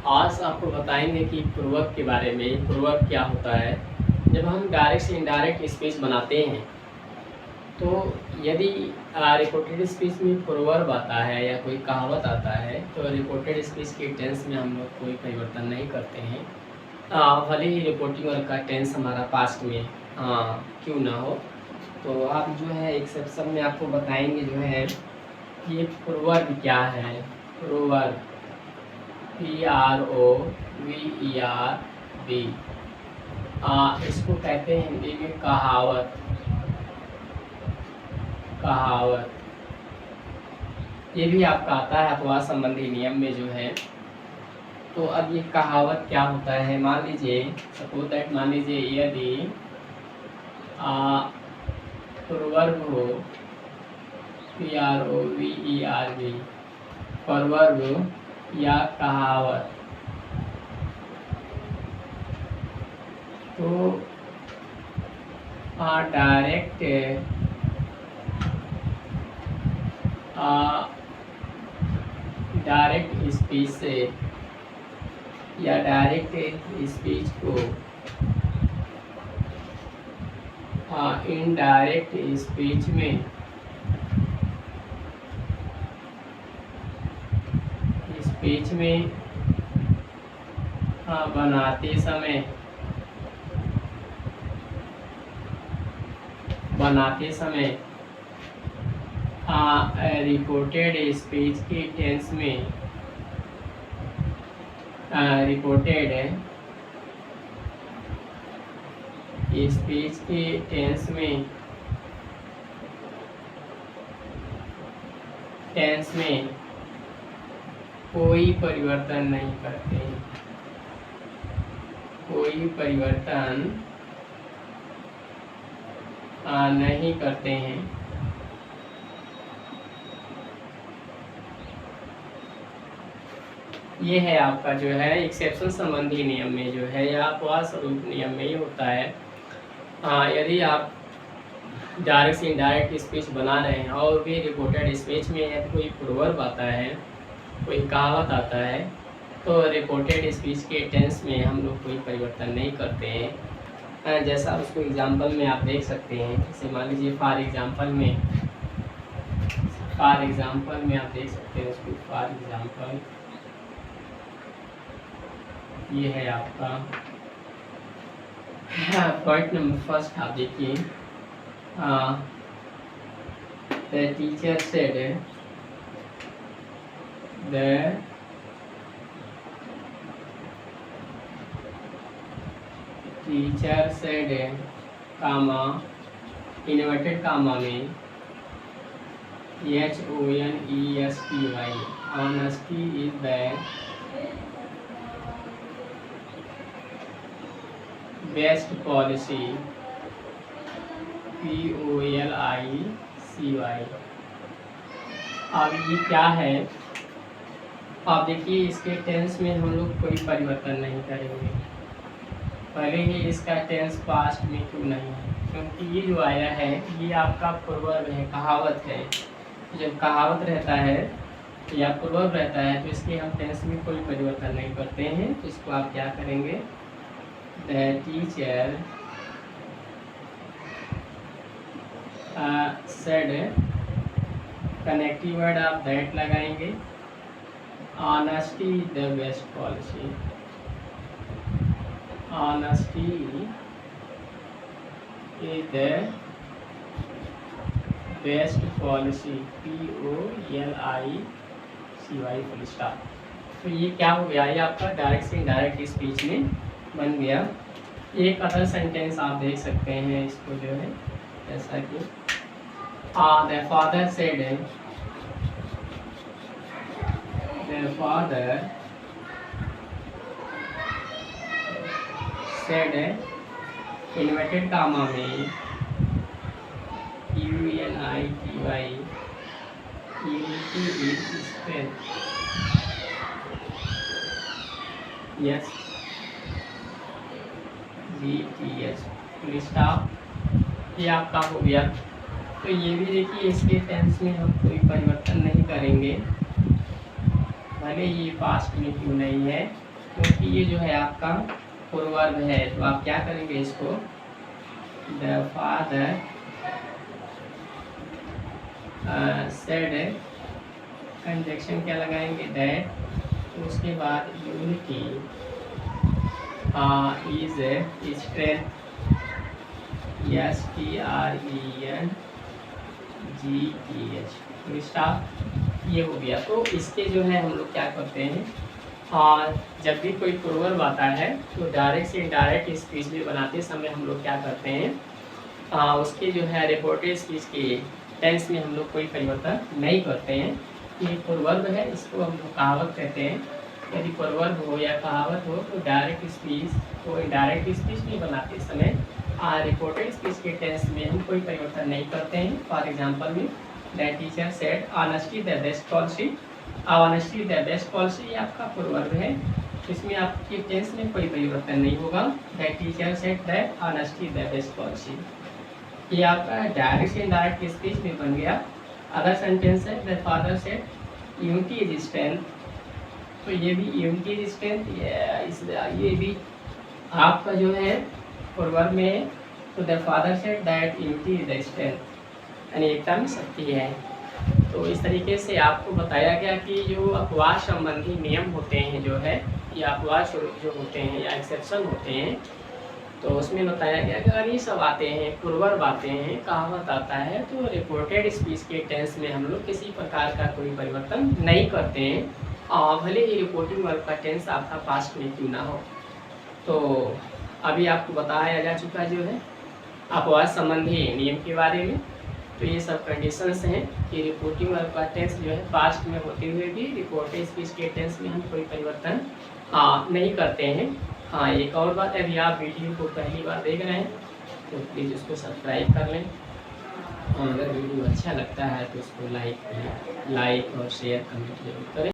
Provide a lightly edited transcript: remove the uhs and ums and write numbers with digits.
आज आपको बताएंगे कि पूर्वक के बारे में। पूर्वक क्या होता है? जब हम डायरेक्ट से इनडायरेक्ट स्पीच बनाते हैं तो यदि रिपोर्टेड स्पीच में पूर्ववर्ब आता है या कोई कहावत आता है तो रिपोर्टेड स्पीच के टेंस में हम लोग कोई परिवर्तन नहीं करते हैं। भले ही रिपोर्टिंग वर्ब का टेंस हमारा पास्ट में क्यों ना हो। तो आप जो है एक्सेप्शन में आपको बताएंगे जो है ये पूर्ववर्ब क्या है। पूर्ववर्ब PROVERB इसको कहते हैं हिंदी में कहावत। कहावत ये भी आपका आता है अपवाद संबंधी नियम में जो है। तो अब ये कहावत क्या होता है? मान लीजिए सपोज दैट, मान लीजिए यदि पूर्ववर्ब हो PROVERB, पूर्ववर्ब या कहावत, तो डायरेक्ट स्पीच से या डायरेक्ट स्पीच को इनडायरेक्ट स्पीच में बनाते समय रिपोर्टेड स्पीच के टेंस में रिपोर्टेड स्पीच के टेंस में कोई परिवर्तन नहीं करते। कोई परिवर्तन नहीं करते हैं। ये है आपका जो है एक्सेप्शन संबंधी नियम में जो है या अपवाद स्वरूप नियम में ही होता है। यदि आप डायरेक्ट से इनडायरेक्ट स्पीच बना रहे हैं और भी रिपोर्टेड स्पीच में यदि कोई पूर्ववर्ब आता है, कोई कहावत आता है, तो रिपोर्टेड स्पीच के टेंस में हम लोग कोई परिवर्तन नहीं करते हैं। जैसा उसको एग्जाम्पल में आप देख सकते हैं। जैसे मान लीजिए फॉर एग्जाम्पल में आप देख सकते हैं उसको। फॉर एग्जाम्पल ये है आपका पॉइंट नंबर फर्स्ट। आप देखिए the teacher said comma inverted comma में HONESTY honesty is the best policy POLICY। अब ये क्या है? आप देखिए इसके टेंस में हम लोग कोई परिवर्तन नहीं करेंगे। पहले ही इसका टेंस पास्ट में क्यों नहीं है? क्योंकि ये जो आया है ये आपका पूर्ववर्ब है, कहावत है। जब कहावत रहता है या पूर्ववर्ब रहता है तो इसके हम टेंस में कोई परिवर्तन नहीं करते हैं। तो इसको आप क्या करेंगे? The teacher said, connective word आप दैट लगाएंगे। Honesty is the best policy। Honesty is the best policy POLICY full stop. तो ये क्या हो गया? ये आपका डायरेक्ट से इनडायरेक्ट स्पीच में बन गया। एक अदर सेंटेंस आप देख सकते हैं इसको जो है, जैसा कि the father said inverted comma में UNITY unity is strength। yes GTH full stop. ये आपका हो गया। तो ये भी देखिए इसके टेंस में हम कोई परिवर्तन नहीं करेंगे, भले ये पास्ट में क्यों नहीं है। क्योंकि ये जो है आपका पूर्ववर्ग है, तो आप क्या करेंगे इसको, द फादर सेड, कंजक्शन क्या लगाएंगे, दैट, तो उसके बाद यूनिटी इज स्ट्रेंथ, स्ट्रेंथ, ये हो गया। तो इसके जो है हम लोग क्या करते हैं, जब भी कोई पूर्ववर्ग आता है तो डायरेक्ट से इनडायरेक्ट स्पीच भी बनाते समय हम लोग क्या करते हैं, उसके जो है रिपोर्टेड स्पीच के टेंस में हम लोग कोई परिवर्तन नहीं करते हैं। ये पूर्ववर्ग है, इसको हम लोग कहावत कहते हैं। यदि पूर्ववर्ग हो या कहावत हो तो डायरेक्ट स्पीच को इनडायरेक्ट स्पीच भी बनाते समय रिपोर्टेड स्पीच के टेंस में हम कोई परिवर्तन नहीं करते हैं। फॉर एग्जांपल में that teacher said honesty the best policy, honesty the best policy आपका पूर्ववर्ग है, इसमें आपके टेंस में कोई परिवर्तन नहीं होगा। That teacher said that honesty the best policy, ये आपका डायरेक्ट से इनडायरेक्ट स्पीच में बन गया। अदर सेंटेंस है the father said unity is strength, तो ये भी यूनिटी इज स्ट्रेंथ, ये भी आपका जो है पूर्ववर्ग में है। तो the father said that unity is the strength, यानी एकता में शक्ति है। तो इस तरीके से आपको बताया गया कि जो अपवाद संबंधी नियम होते हैं जो है, या अपवाद जो होते हैं या एक्सेप्शन होते हैं, तो उसमें बताया गया कि अगर ये सब आते हैं, पूर्ववर्ग आते हैं, कहावत आता है, तो रिपोर्टेड स्पीच के टेंस में हम लोग किसी प्रकार का कोई परिवर्तन नहीं करते हैं, भले ही रिपोर्टिंग वर्ग का टेंस आपका पास्ट में क्यों ना हो। तो अभी आपको बताया जा चुका जो है अपवाद संबंधी नियम के बारे में। तो ये सब कंडीशंस हैं कि रिपोर्टिंग वर्ग का टेंस जो है पास्ट में होते हुए भी रिपोर्टेड स्पीच के टेंस में हम कोई परिवर्तन नहीं करते हैं। हाँ, एक और बात, यदि आप वीडियो को पहली बार देख रहे हैं तो प्लीज़ उसको सब्सक्राइब कर लें, और अगर वीडियो अच्छा लगता है तो उसको लाइक और शेयर कमेंट जरूर करें।